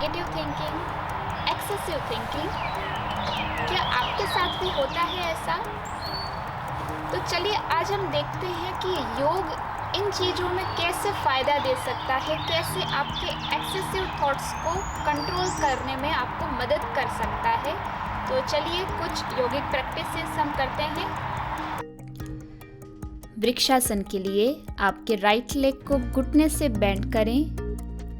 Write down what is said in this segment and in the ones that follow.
Negative thinking, excessive thinking, क्या आपके साथ भी होता है ऐसा? तो चलिए आज हम देखते हैं कि योग इन चीज़ों में कैसे फ़ायदा दे सकता है, कैसे आपके एक्सेसिव थॉट्स को कंट्रोल करने में आपको मदद कर सकता है। तो चलिए कुछ योगिक प्रैक्टिसेस हम करते हैं। वृक्षासन के लिए आपके राइट लेग को घुटने से बेंड करें।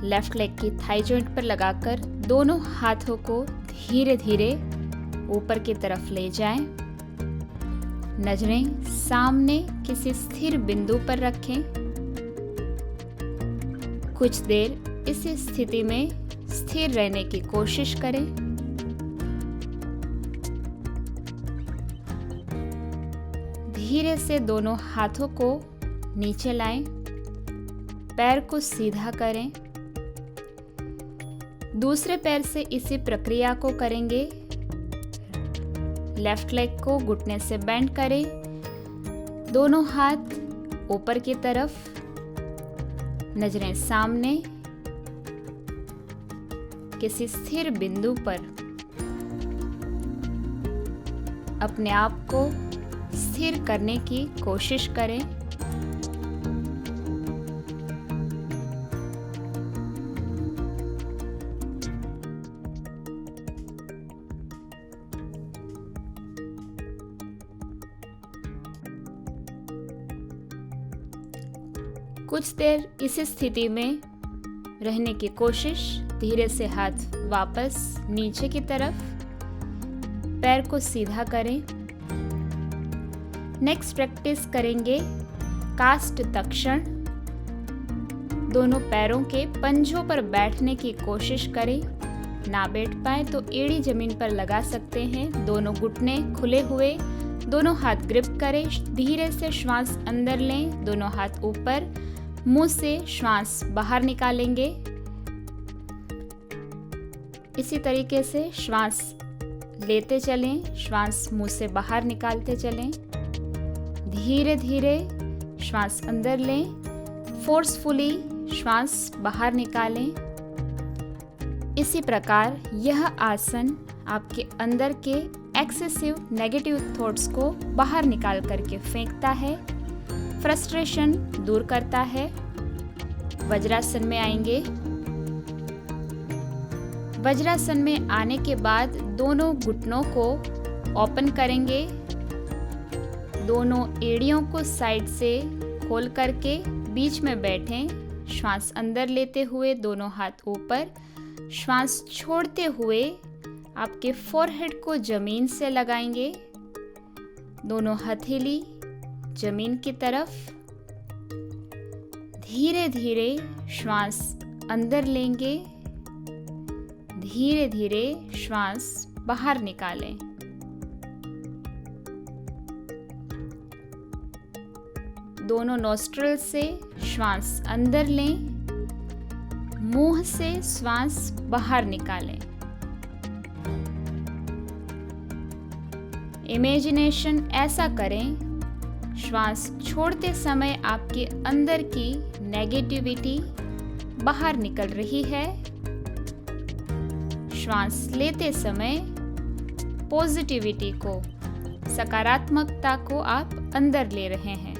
लेफ्ट लेग की थाई जॉइंट पर लगाकर दोनों हाथों को धीरे धीरे ऊपर की तरफ ले जाएं। नजरें सामने किसी स्थिर बिंदु पर रखें। कुछ देर इस स्थिति में स्थिर रहने की कोशिश करें। धीरे से दोनों हाथों को नीचे लाएं। पैर को सीधा करें। दूसरे पैर से इसी प्रक्रिया को करेंगे। लेफ्ट लेग को घुटने से बेंड करें। दोनों हाथ ऊपर की तरफ, नजरें सामने किसी स्थिर बिंदु पर अपने आप को स्थिर करने की कोशिश करें। कुछ देर इस स्थिति में रहने की कोशिश। धीरे से हाथ वापस नीचे की तरफ, पैर को सीधा करें। नेक्स्ट प्रैक्टिस करेंगे काष्ठ तक्षण। दोनों पैरों के पंजों पर बैठने की कोशिश करें। ना बैठ पाए तो एड़ी जमीन पर लगा सकते हैं। दोनों घुटने खुले हुए, दोनों हाथ ग्रिप करें। धीरे से श्वास अंदर लें, दोनों हाथ ऊपर। मुंह से श्वास बाहर निकालेंगे। इसी तरीके से श्वास लेते चलें, श्वास मुंह से बाहर निकालते चलें। धीरे धीरे श्वास अंदर लें, फोर्सफुली श्वास बाहर निकालें। इसी प्रकार यह आसन आपके अंदर के एक्सेसिव नेगेटिव थॉट्स को बाहर निकाल करके फेंकता है, फ्रस्ट्रेशन दूर करता है। वज्रासन में आएंगे। वज्रासन में आने के बाद दोनों घुटनों को ओपन करेंगे। दोनों एड़ियों को साइड से खोल करके बीच में बैठें। श्वास अंदर लेते हुए दोनों हाथ ऊपर। श्वास छोड़ते हुए आपके फोरहेड को जमीन से लगाएंगे। दोनों हथेली जमीन की तरफ। धीरे धीरे श्वास अंदर लेंगे। धीरे धीरे श्वास बाहर निकालें। दोनों नोस्ट्रिल से श्वास अंदर लें, मुंह से श्वास बाहर निकालें। इमेजिनेशन ऐसा करें, श्वास छोड़ते समय आपके अंदर की नेगेटिविटी बाहर निकल रही है। श्वास लेते समय पॉजिटिविटी को, सकारात्मकता को आप अंदर ले रहे हैं।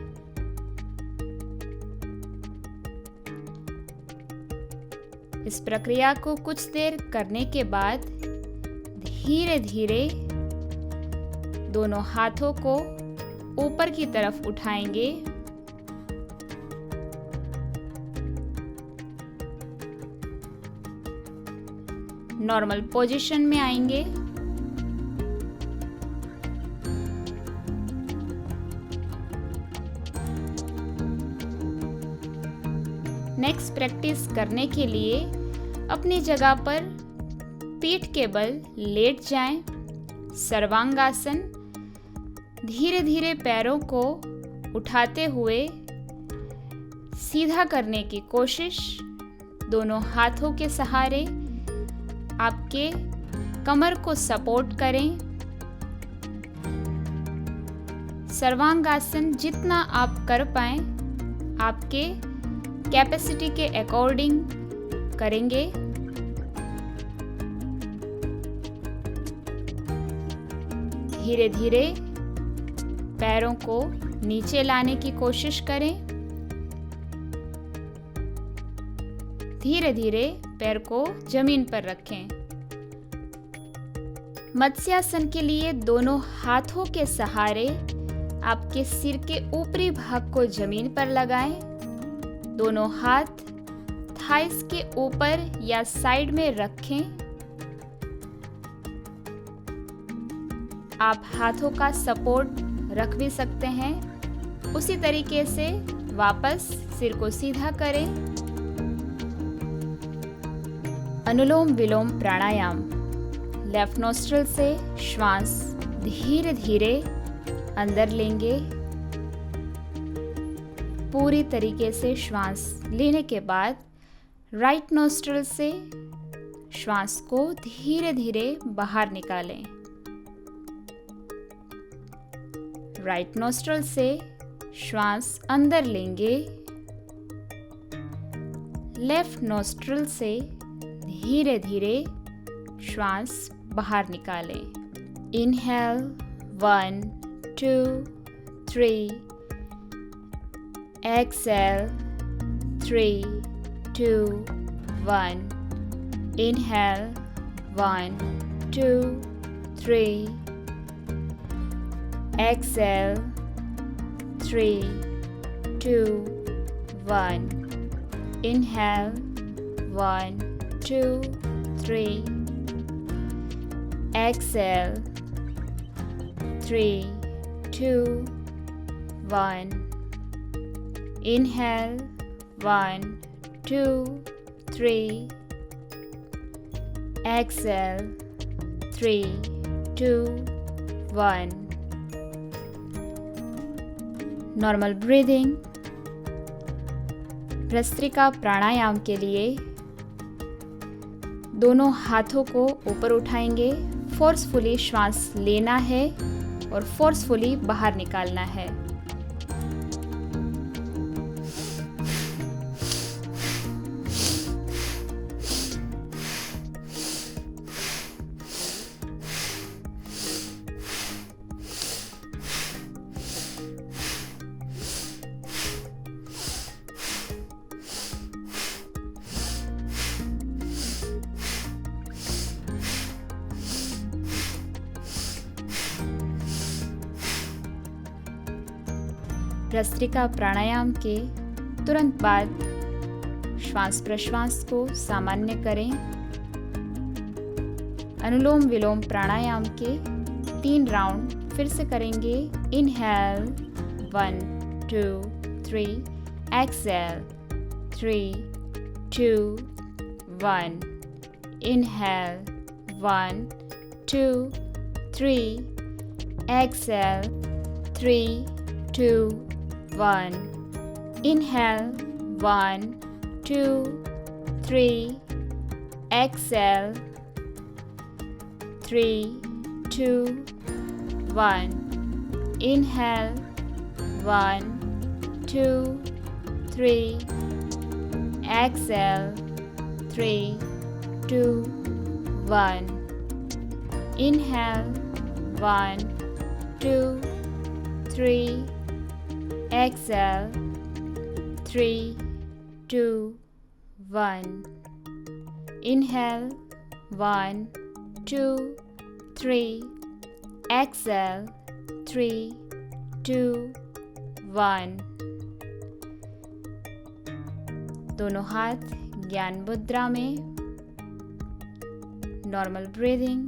इस प्रक्रिया को कुछ देर करने के बाद धीरे धीरे दोनों हाथों को ऊपर की तरफ उठाएंगे। नॉर्मल पोजीशन में आएंगे। नेक्स्ट प्रैक्टिस करने के लिए अपनी जगह पर पीठ के बल लेट जाएं। सर्वांगासन। धीरे धीरे पैरों को उठाते हुए सीधा करने की कोशिश। दोनों हाथों के सहारे आपके कमर को सपोर्ट करें। सर्वांगासन जितना आप कर पाएं आपके कैपेसिटी के अकॉर्डिंग करेंगे। धीरे धीरे पैरों को नीचे लाने की कोशिश करें। धीरे धीरे पैर को जमीन पर रखें। मत्स्यासन के लिए दोनों हाथों के सहारे आपके सिर के ऊपरी भाग को जमीन पर लगाएं। दोनों हाथ थाइस के ऊपर या साइड में रखें। आप हाथों का सपोर्ट रख भी सकते हैं। उसी तरीके से वापस सिर को सीधा करें। अनुलोम विलोम प्राणायाम। लेफ्ट नोस्ट्रल से श्वास धीरे धीरे अंदर लेंगे। पूरी तरीके से श्वास लेने के बाद राइट नोस्ट्रल से श्वास को धीरे धीरे बाहर निकालें। राइट नोस्ट्रल से श्वास अंदर लेंगे। लेफ्ट नोस्ट्रल से धीरे धीरे श्वास बाहर निकालें। Inhale 1 2 3। Exhale 3 2 1। Inhale 1 2 3। Exhale 3 2 1। Inhale 1 2 3। Exhale 3 2 1। Inhale 1 2 3। Exhale 3 2 1। Normal breathing. Bhastrika pranayama के लिए दोनों हाथों को ऊपर उठाएंगे। फोर्सफुली श्वास लेना है और फोर्सफुली बाहर निकालना है। भस्त्रिका प्राणायाम के तुरंत बाद श्वास प्रश्वास को सामान्य करें। अनुलोम विलोम प्राणायाम के 3 राउंड फिर से करेंगे। Inhale 1 2 3। Exhale 3 2 1। Inhale 1 2 3। Exhale 3 2 1। Inhale 1 2 3। Exhale 3 2 1। Inhale 1 2 3। Exhale 3 2 1। Inhale 1 2 3। Exhale 3 2 1। Inhale 1 2 3। Exhale 3 2 1। दोनों हाथ ज्ञान मुद्रा में। Normal breathing.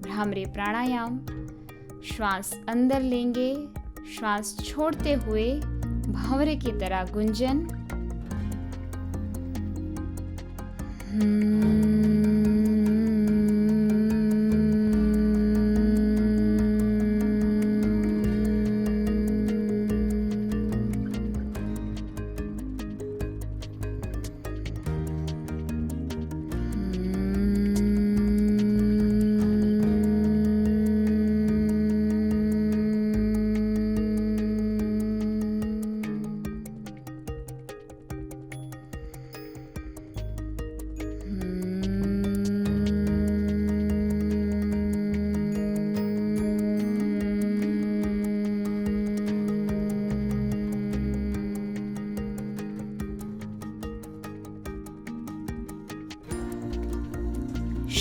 भ्रामरी प्राणायाम। श्वास अंदर लेंगे। श्वास छोड़ते हुए भंवरे की तरह गुंजन।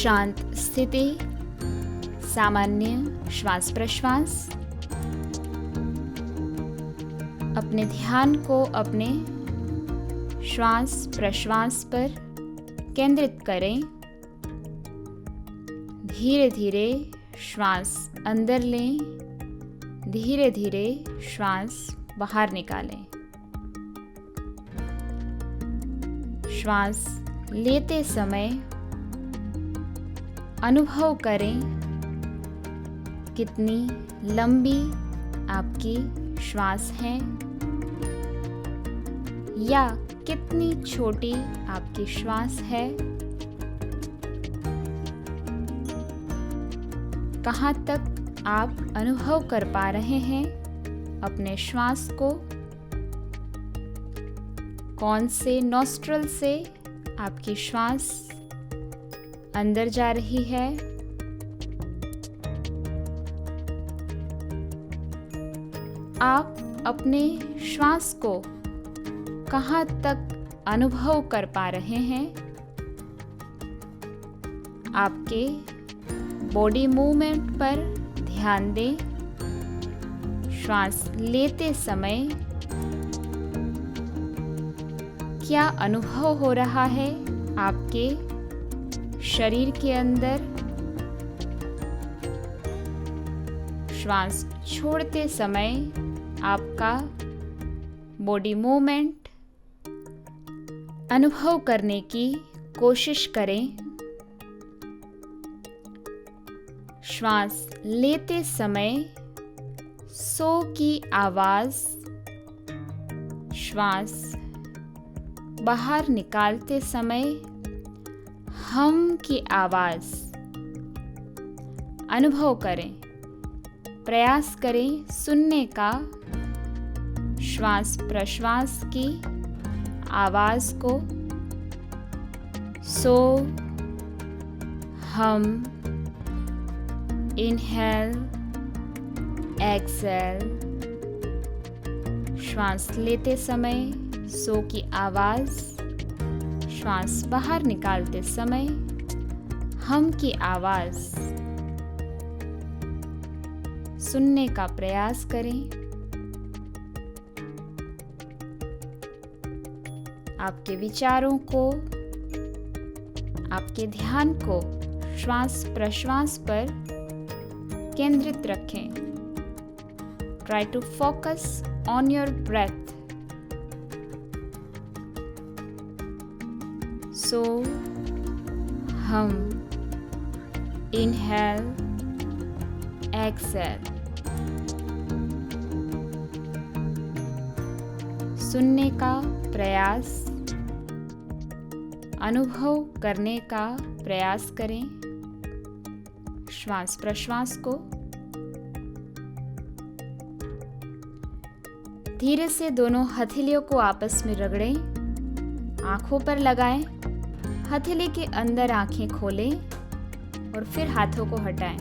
शांत स्थिति, सामान्य श्वास प्रश्वास। अपने ध्यान को अपने श्वास प्रश्वास पर केंद्रित करें। धीरे धीरे श्वास अंदर लें, धीरे धीरे श्वास बाहर निकालें। श्वास लेते समय अनुभव करें कितनी लंबी आपकी श्वास है या कितनी छोटी आपकी श्वास है। कहाँ तक आप अनुभव कर पा रहे हैं अपने श्वास को। कौन से नॉस्ट्रल से आपकी श्वास अंदर जा रही है। आप अपने श्वास को कहाँ तक अनुभव कर पा रहे हैं। आपके बॉडी मूवमेंट पर ध्यान दें। श्वास लेते समय क्या अनुभव हो रहा है आपके शरीर के अंदर। श्वास छोड़ते समय आपका बॉडी मूवमेंट अनुभव करने की कोशिश करें। श्वास लेते समय सो की आवाज़, श्वास बाहर निकालते समय हम की आवाज़ अनुभव करें। प्रयास करें सुनने का श्वास प्रश्वास की आवाज़ को। सो हम, इनहेल एक्सेल। श्वास लेते समय सो की आवाज़, श्वास बाहर निकालते समय हम की आवाज़ सुनने का प्रयास करें। आपके विचारों को, आपके ध्यान को श्वास प्रश्वास पर केंद्रित रखें। Try to focus on your breath. So, हम, inhale, exhale। सुनने का प्रयास, अनुभव करने का प्रयास करें श्वास प्रश्वास को। धीरे से दोनों हथेलियों को आपस में रगड़ें, आंखों पर लगाएं, हथेली के अंदर आंखें खोलें और फिर हाथों को हटाएं।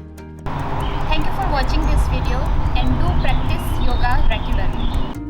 Thank you for watching this video and do practice yoga regularly.